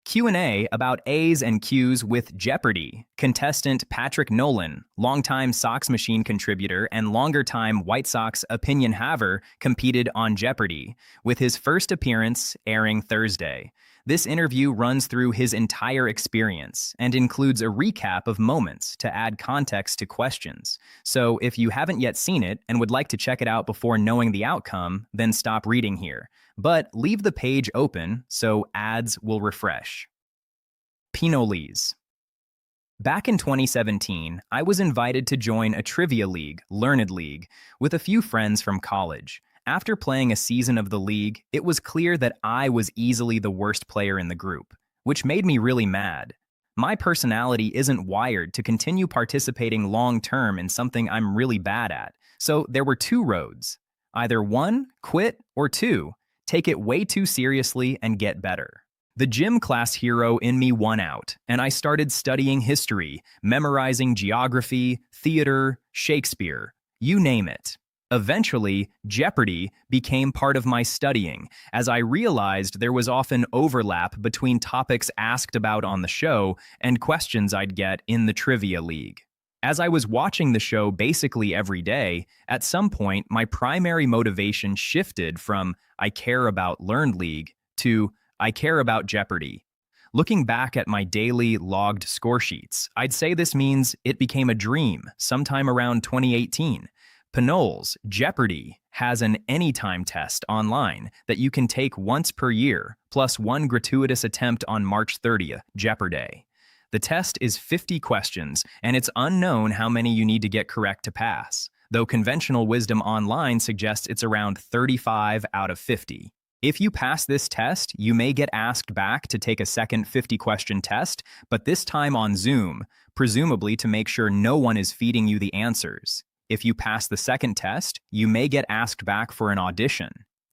Q&A about A's and Q's with Jeopardy! Contestant Patrick Nolan, longtime Sox Machine contributor and longer-time White Sox opinion haver, competed on Jeopardy! With his first appearance airing Thursday. This interview runs through his entire experience and includes a recap of moments to add context to questions. So if you haven't yet seen it and would like to check it out before knowing the outcome, then stop reading here. But leave the page open so ads will refresh. Pinolese. Back in 2017, I was invited to join a trivia league, Learned League, with a few friends from college. After playing a season of the league, it was clear that I was easily the worst player in the group, which made me really mad. My personality isn't wired to continue participating long-term in something I'm really bad at, so there were two roads. Either one, quit, or two, take it way too seriously and get better. The gym class hero in me won out, and I started studying history, memorizing geography, theater, Shakespeare, you name it. Eventually, Jeopardy! Became part of my studying, as I realized there was often overlap between topics asked about on the show and questions I'd get in the trivia league. As I was watching the show basically every day, at some point my primary motivation shifted from I care about Learned League to I care about Jeopardy! Looking back at my daily logged score sheets, I'd say this means it became a dream sometime around 2018. Pinolles, Jeopardy! Has an anytime test online that you can take once per year, plus one gratuitous attempt on March 30th, Jeopardy! The test is 50 questions, and it's unknown how many you need to get correct to pass, though conventional wisdom online suggests it's around 35 out of 50. If you pass this test, you may get asked back to take a second 50-question test, but this time on Zoom, presumably to make sure no one is feeding you the answers. If you pass the second test, you may get asked back for an audition.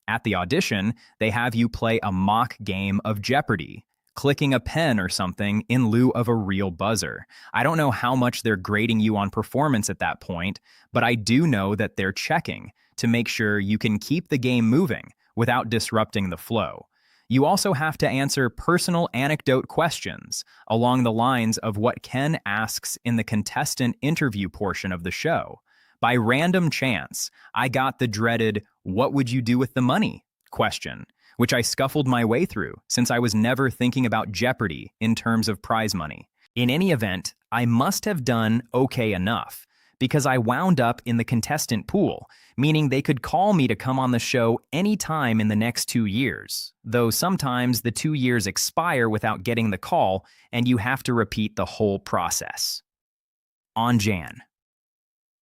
At the audition, they have you play a mock game of Jeopardy! Clicking a pen or something in lieu of a real buzzer. I don't know how much they're grading you on performance at that point, but I do know that they're checking to make sure you can keep the game moving without disrupting the flow. You also have to answer personal anecdote questions along the lines of what Ken asks in the contestant interview portion of the show. By random chance, I got the dreaded, "What would you do with the money?" question, which I scuffled my way through since I was never thinking about Jeopardy! In terms of prize money. In any event, I must have done okay enough because I wound up in the contestant pool, meaning they could call me to come on the show anytime in the next 2 years, though sometimes the 2 years expire without getting the call and you have to repeat the whole process. On Jan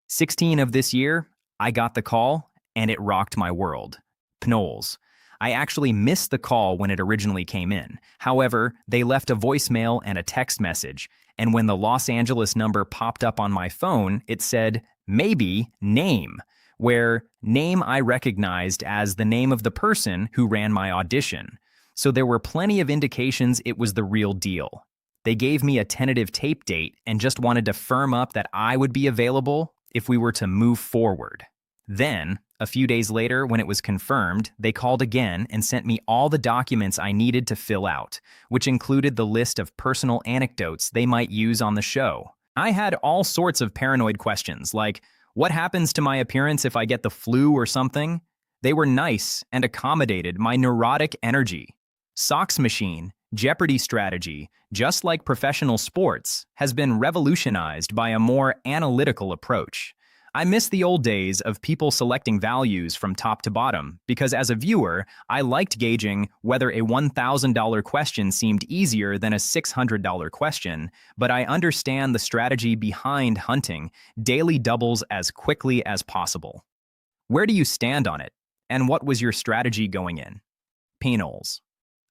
16 of this year, I got the call, and it rocked my world. Pinolles. I actually missed the call when it originally came in. However, they left a voicemail and a text message, and when the Los Angeles number popped up on my phone, it said, maybe name, where name I recognized as the name of the person who ran my audition. So there were plenty of indications it was the real deal. They gave me a tentative tape date and just wanted to firm up that I would be available if we were to move forward. Then, a few days later, when it was confirmed, they called again and sent me all the documents I needed to fill out, which included the list of personal anecdotes they might use on the show. I had all sorts of paranoid questions, like, what happens to my appearance if I get the flu or something? They were nice and accommodated my neurotic energy. Sox Machine, Jeopardy! Strategy, just like professional sports, has been revolutionized by a more analytical approach. I miss the old days of people selecting values from top to bottom because as a viewer, I liked gauging whether a $1,000 question seemed easier than a $600 question, but I understand the strategy behind hunting daily doubles as quickly as possible. Where do you stand on it? And what was your strategy going in? Pinolles.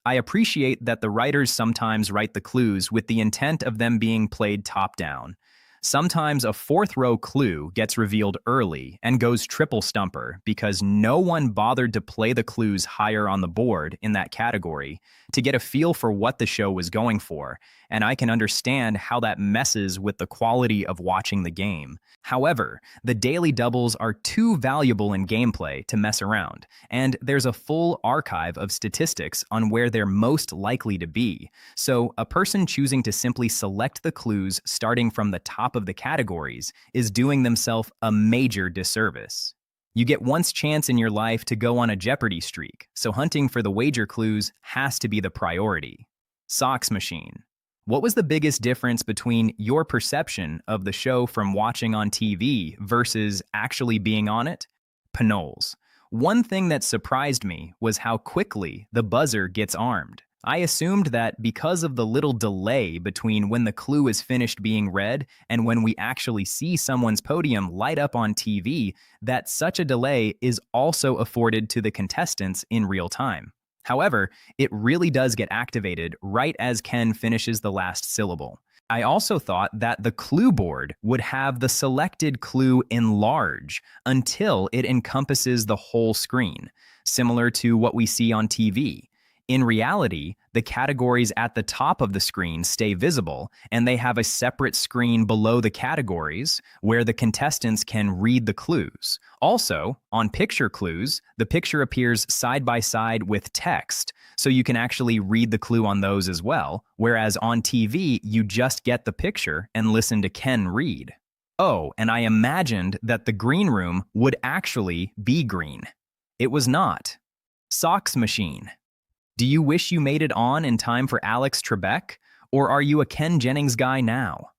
I appreciate that the writers sometimes write the clues with the intent of them being played top-down. Sometimes a fourth row clue gets revealed early and goes triple stumper because no one bothered to play the clues higher on the board in that category to get a feel for what the show was going for, and I can understand how that messes with the quality of watching the game. However, the daily doubles are too valuable in gameplay to mess around, and there's a full archive of statistics on where they're most likely to be. So, a person choosing to simply select the clues starting from the top of the categories is doing themselves a major disservice. You get once chance in your life to go on a Jeopardy streak, so hunting for the wager clues has to be the priority. Socks machine. What was the biggest difference between your perception of the show from watching on TV versus actually being on it? Panoles. One thing that surprised me was how quickly the buzzer gets armed. I assumed that because of the little delay between when the clue is finished being read and when we actually see someone's podium light up on TV, that such a delay is also afforded to the contestants in real time. However, it really does get activated right as Ken finishes the last syllable. I also thought that the clue board would have the selected clue enlarge until it encompasses the whole screen, similar to what we see on TV. In reality, the categories at the top of the screen stay visible, and they have a separate screen below the categories where the contestants can read the clues. Also, on picture clues, the picture appears side by side with text, so you can actually read the clue on those as well, whereas on TV, you just get the picture and listen to Ken read. Oh, and I imagined that the green room would actually be green. It was not. Socks machine. Do you wish you made it on in time for Alex Trebek, or are you a Ken Jennings guy now?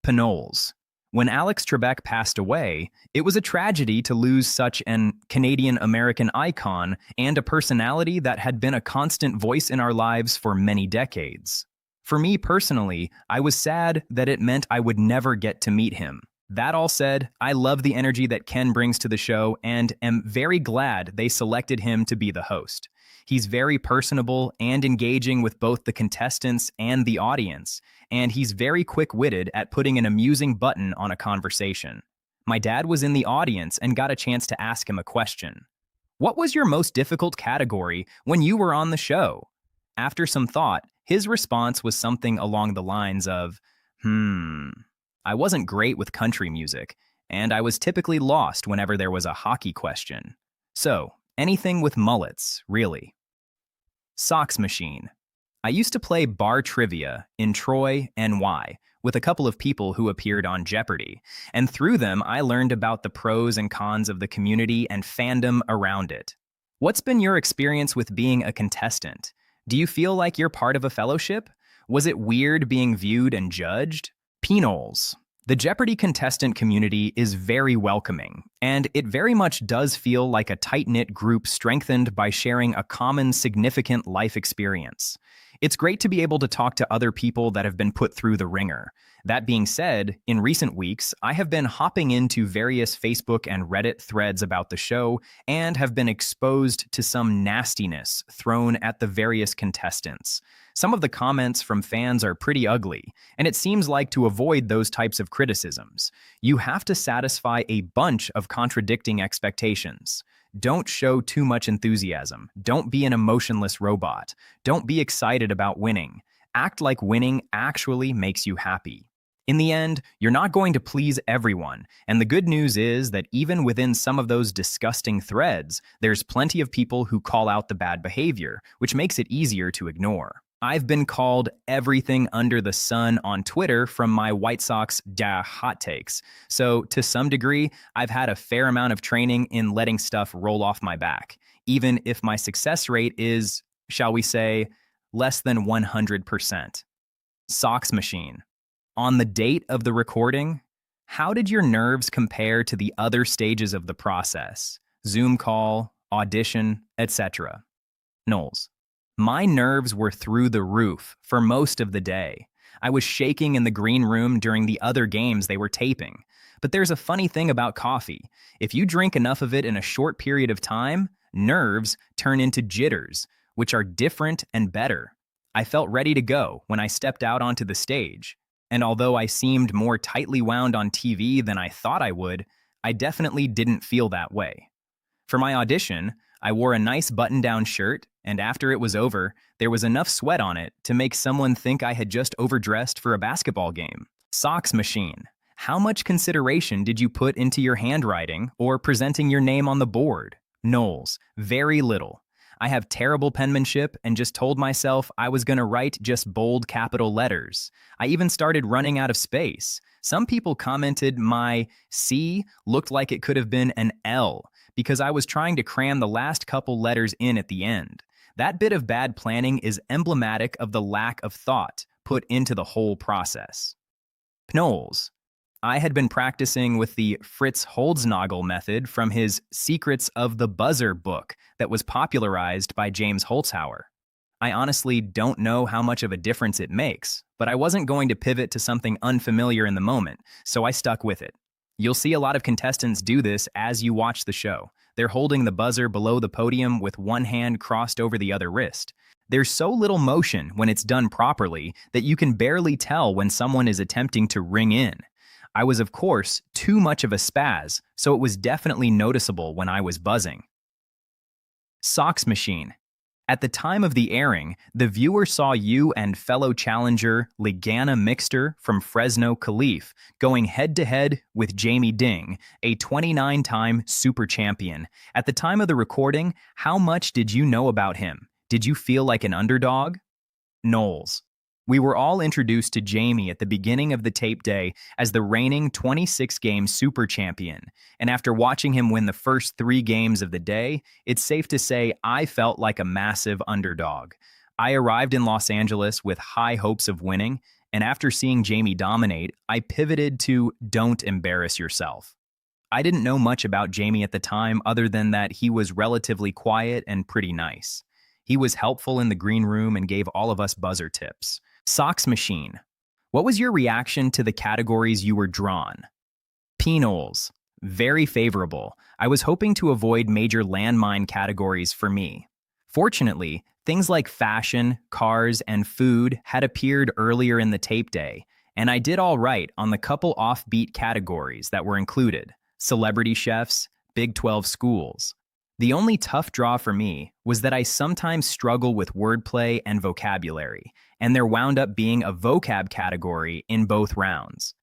Panoles. When Alex Trebek passed away, it was a tragedy to lose such an Canadian-American icon and a personality that had been a constant voice in our lives for many decades. For me personally, I was sad that it meant I would never get to meet him. That all said, I love the energy that Ken brings to the show and am very glad they selected him to be the host. He's very personable and engaging with both the contestants and the audience, and he's very quick-witted at putting an amusing button on a conversation. My dad was in the audience and got a chance to ask him a question. What was your most difficult category when you were on the show? After some thought, his response was something along the lines of, I wasn't great with country music, and I was typically lost whenever there was a hockey question. So, anything with mullets, really. Socks machine. I used to play bar trivia in Troy, NY, with a couple of people who appeared on Jeopardy, and through them I learned about the pros and cons of the community and fandom around it. What's been your experience with being a contestant? Do you feel like you're part of a fellowship? Was it weird being viewed and judged? Penoles. The Jeopardy contestant community is very welcoming, and it very much does feel like a tight-knit group strengthened by sharing a common, significant life experience. It's great to be able to talk to other people that have been put through the ringer. That being said, in recent weeks, I have been hopping into various Facebook and Reddit threads about the show and have been exposed to some nastiness thrown at the various contestants. Some of the comments from fans are pretty ugly, and it seems like to avoid those types of criticisms, you have to satisfy a bunch of contradicting expectations. Don't show too much enthusiasm. Don't be an emotionless robot. Don't be excited about winning. Act like winning actually makes you happy. In the end, you're not going to please everyone, and the good news is that even within some of those disgusting threads, there's plenty of people who call out the bad behavior, which makes it easier to ignore. I've been called everything under the sun on Twitter from my White Sox hot takes, so to some degree, I've had a fair amount of training in letting stuff roll off my back, even if my success rate is, shall we say, less than 100%. Socks machine. On the date of the recording, how did your nerves compare to the other stages of the process? Zoom call, audition, etc. Knowles. My nerves were through the roof for most of the day. I was shaking in the green room during the other games they were taping. But there's a funny thing about coffee. If you drink enough of it in a short period of time, nerves turn into jitters, which are different and better. I felt ready to go when I stepped out onto the stage. And although I seemed more tightly wound on TV than I thought I would, I definitely didn't feel that way. For my audition, I wore a nice button-down shirt, and after it was over, there was enough sweat on it to make someone think I had just overdressed for a basketball game. Socks machine. How much consideration did you put into your handwriting or presenting your name on the board? Knowles, very little. I have terrible penmanship and just told myself I was going to write just bold capital letters. I even started running out of space. Some people commented my C looked like it could have been an L because I was trying to cram the last couple letters in at the end. That bit of bad planning is emblematic of the lack of thought put into the whole process. Knowles. I had been practicing with the Fritz Holznagel method from his Secrets of the Buzzer book that was popularized by James Holzhauer. I honestly don't know how much of a difference it makes, but I wasn't going to pivot to something unfamiliar in the moment, so I stuck with it. You'll see a lot of contestants do this as you watch the show. They're holding the buzzer below the podium with one hand crossed over the other wrist. There's so little motion when it's done properly that you can barely tell when someone is attempting to ring in. I was, of course, too much of a spaz, so it was definitely noticeable when I was buzzing. Socks machine. At the time of the airing, the viewer saw you and fellow challenger Ligana Mixter from Fresno Khalif going head-to-head with Jamie Ding, a 29-time super champion. At the time of the recording, how much did you know about him? Did you feel like an underdog? Knowles. We were all introduced to Jamie at the beginning of the tape day as the reigning 26-game super champion, and after watching him win the first 3 games of the day, it's safe to say I felt like a massive underdog. I arrived in Los Angeles with high hopes of winning, and after seeing Jamie dominate, I pivoted to don't embarrass yourself. I didn't know much about Jamie at the time other than that he was relatively quiet and pretty nice. He was helpful in the green room and gave all of us buzzer tips. Socks machine. What was your reaction to the categories you were drawn? Knowles. Very favorable. I was hoping to avoid major landmine categories for me. Fortunately, things like fashion, cars, and food had appeared earlier in the tape day, and I did all right on the couple offbeat categories that were included: celebrity chefs, Big 12 schools. The only tough draw for me was that I sometimes struggle with wordplay and vocabulary, and there wound up being a vocab category in both rounds.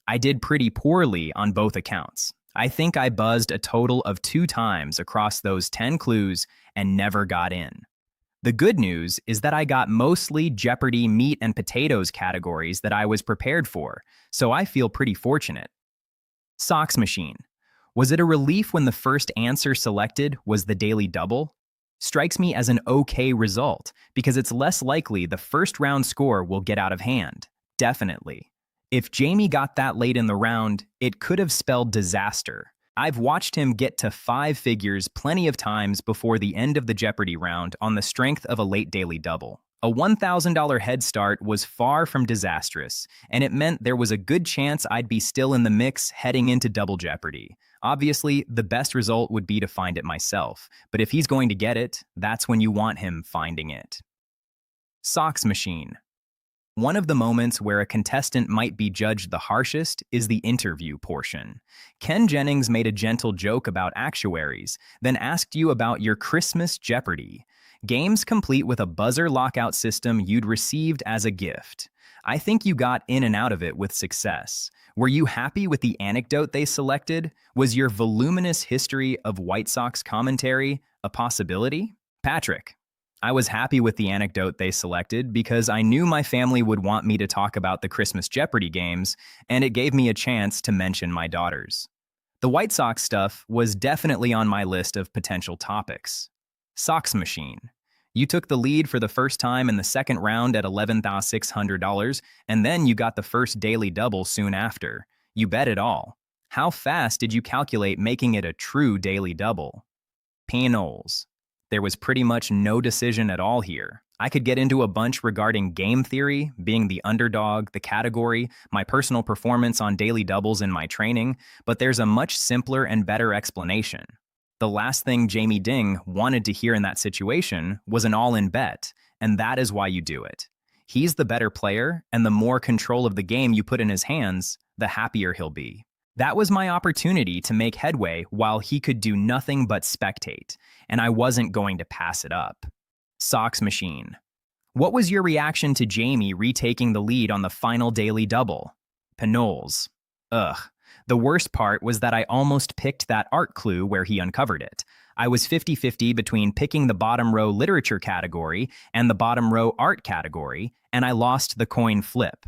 I did pretty poorly on both accounts. I think I buzzed a total of 2 times across those 10 clues and never got in. The good news is that I got mostly Jeopardy meat and potatoes categories that I was prepared for, so I feel pretty fortunate. Socks machine. Was it a relief when the first answer selected was the daily double? Strikes me as an okay result, because it's less likely the first round score will get out of hand. Definitely. If Jamie got that late in the round, it could have spelled disaster. I've watched him get to 5 figures plenty of times before the end of the Jeopardy round on the strength of a late daily double. A $1,000 head start was far from disastrous, and it meant there was a good chance I'd be still in the mix heading into Double Jeopardy. Obviously, the best result would be to find it myself, but if he's going to get it, that's when you want him finding it. Socks machine. One of the moments where a contestant might be judged the harshest is the interview portion. Ken Jennings made a gentle joke about actuaries, then asked you about your Christmas Jeopardy! Games complete with a buzzer lockout system you'd received as a gift. I think you got in and out of it with success. Were you happy with the anecdote they selected? Was your voluminous history of White Sox commentary a possibility? Patrick. I was happy with the anecdote they selected because I knew my family would want me to talk about the Christmas Jeopardy games, and it gave me a chance to mention my daughters. The White Sox stuff was definitely on my list of potential topics. Socks machine. You took the lead for the first time in the second round at $11,600, and then you got the first daily double soon after. You bet it all. How fast did you calculate making it a true daily double? Knowles. There was pretty much no decision at all here. I could get into a bunch regarding game theory, being the underdog, the category, my personal performance on daily doubles in my training, but there's a much simpler and better explanation. The last thing Jamie Ding wanted to hear in that situation was an all-in bet, and that is why you do it. He's the better player, and the more control of the game you put in his hands, the happier he'll be. That was my opportunity to make headway while he could do nothing but spectate, and I wasn't going to pass it up. Socks Machine. What was your reaction to Jamie retaking the lead on the final daily double? Panoles. Ugh. The worst part was that I almost picked that art clue where he uncovered it. I was 50-50 between picking the bottom row literature category and the bottom row art category, and I lost the coin flip.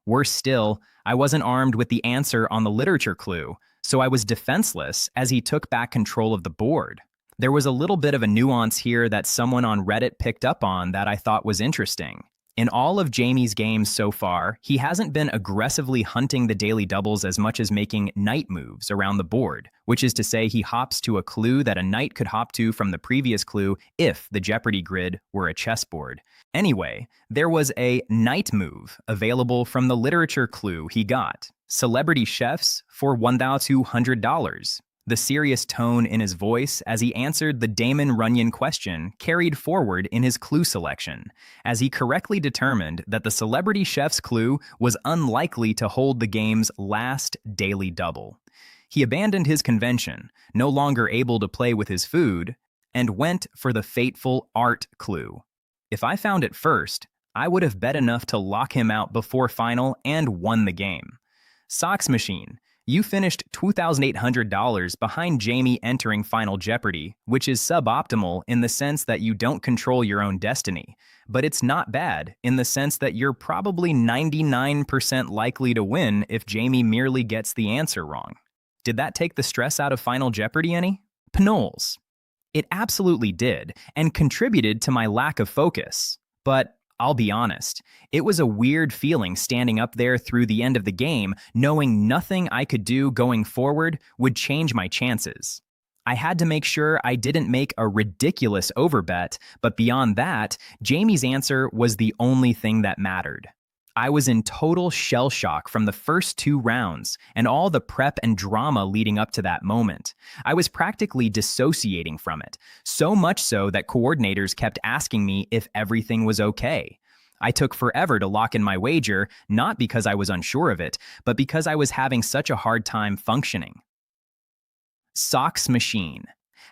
Worse still, I wasn't armed with the answer on the literature clue, so I was defenseless as he took back control of the board. There was a little bit of a nuance here that someone on Reddit picked up on that I thought was interesting. In all of Jamie's games so far, he hasn't been aggressively hunting the daily doubles as much as making knight moves around the board, which is to say he hops to a clue that a knight could hop to from the previous clue if the Jeopardy grid were a chessboard. Anyway, there was a knight move available from the literature clue he got, Celebrity Chefs for $1,200. The serious tone in his voice as he answered the Damon Runyon question carried forward in his clue selection, as he correctly determined that the Celebrity Chef's clue was unlikely to hold the game's last daily double. He abandoned his convention, no longer able to play with his food, and went for the fateful art clue. If I found it first, I would have bet enough to lock him out before final and won the game. Socks Machine. You finished $2,800 behind Jamie entering Final Jeopardy, which is suboptimal in the sense that you don't control your own destiny. But it's not bad in the sense that you're probably 99% likely to win if Jamie merely gets the answer wrong. Did that take the stress out of Final Jeopardy any? Panoles. It absolutely did, and contributed to my lack of focus. But I'll be honest, it was a weird feeling standing up there through the end of the game, knowing nothing I could do going forward would change my chances. I had to make sure I didn't make a ridiculous overbet, but beyond that, Jamie's answer was the only thing that mattered. I was in total shell shock from the first 2 rounds and all the prep and drama leading up to that moment. I was practically dissociating from it, so much so that coordinators kept asking me if everything was okay. I took forever to lock in my wager, not because I was unsure of it, but because I was having such a hard time functioning. Socks Machine.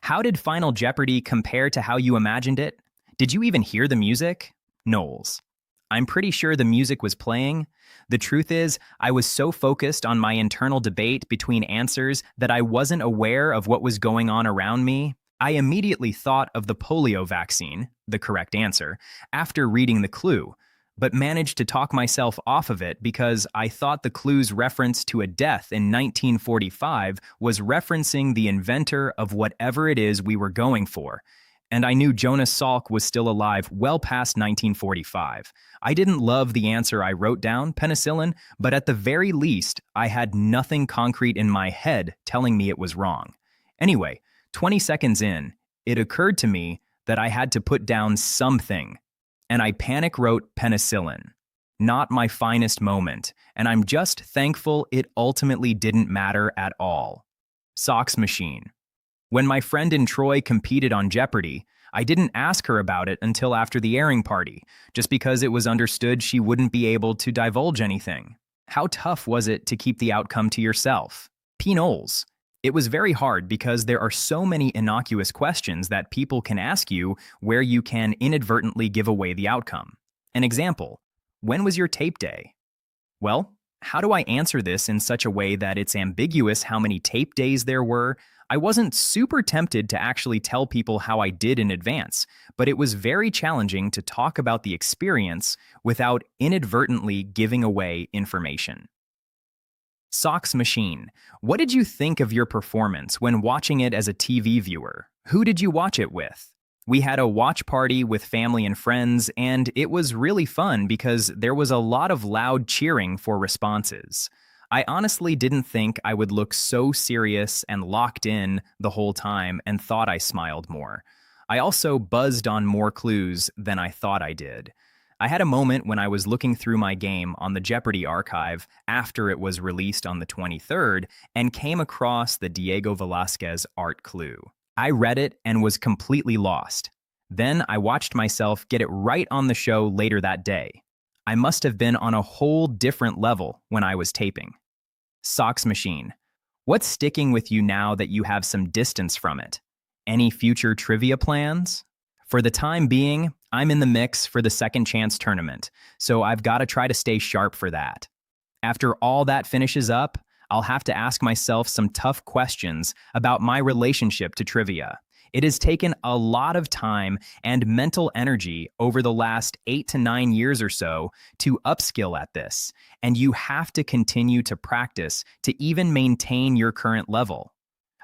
How did Final Jeopardy compare to how you imagined it? Did you even hear the music? Knowles. I'm pretty sure the music was playing. The truth is, I was so focused on my internal debate between answers that I wasn't aware of what was going on around me. I immediately thought of the polio vaccine, the correct answer, after reading the clue, but managed to talk myself off of it because I thought the clue's reference to a death in 1945 was referencing the inventor of whatever it is we were going for. And I knew Jonas Salk was still alive well past 1945. I didn't love the answer I wrote down, penicillin, but at the very least, I had nothing concrete in my head telling me it was wrong. Anyway, 20 seconds in, it occurred to me that I had to put down something, and I panic wrote penicillin. Not my finest moment, and I'm just thankful it ultimately didn't matter at all. Socks Machine. When my friend in Troy competed on Jeopardy, I didn't ask her about it until after the airing party, just because it was understood she wouldn't be able to divulge anything. How tough was it to keep the outcome to yourself? Panoles. It was very hard because there are so many innocuous questions that people can ask you where you can inadvertently give away the outcome. An example, when was your tape day? Well, how do I answer this in such a way that it's ambiguous how many tape days there were? I wasn't super tempted to actually tell people how I did in advance, but it was very challenging to talk about the experience without inadvertently giving away information. Socks Machine. What did you think of your performance when watching it as a TV viewer? Who did you watch it with? We had a watch party with family and friends, and it was really fun because there was a lot of loud cheering for responses. I honestly didn't think I would look so serious and locked in the whole time and thought I smiled more. I also buzzed on more clues than I thought I did. I had a moment when I was looking through my game on the Jeopardy archive after it was released on the 23rd and came across the Diego Velázquez art clue. I read it and was completely lost. Then I watched myself get it right on the show later that day. I must have been on a whole different level when I was taping. Socks machine. What's sticking with you now that you have some distance from it? Any future trivia plans? For the time being, I'm in the mix for the second chance tournament, so I've got to try to stay sharp for that. After all that finishes up, I'll have to ask myself some tough questions about my relationship to trivia. It has taken a lot of time and mental energy over the last 8 to 9 years or so to upskill at this, and you have to continue to practice to even maintain your current level.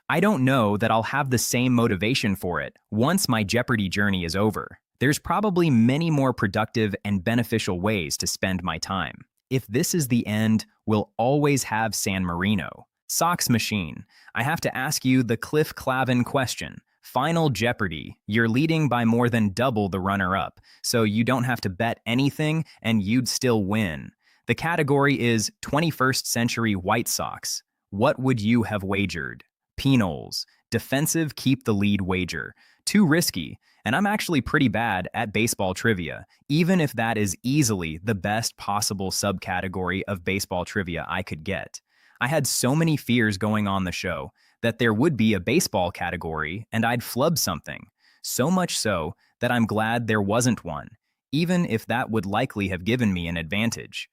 I don't know that I'll have the same motivation for it once my Jeopardy journey is over. There's probably many more productive and beneficial ways to spend my time. If this is the end, we'll always have San Marino. Socks machine. I have to ask you the Cliff Clavin question. Final Jeopardy. You're leading by more than double the runner-up, so you don't have to bet anything and you'd still win. The category is 21st Century White Sox. What would you have wagered? Penals. Defensive keep the lead wager. Too risky, and I'm actually pretty bad at baseball trivia, even if that is easily the best possible subcategory of baseball trivia I could get. I had so many fears going on the show that there would be a baseball category and I'd flub something. So much so that I'm glad there wasn't one, even if that would likely have given me an advantage.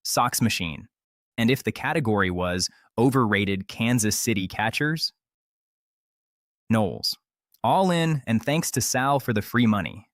Socks machine. And if the category was overrated Kansas City catchers? Knowles. All in, and thanks to Sal for the free money.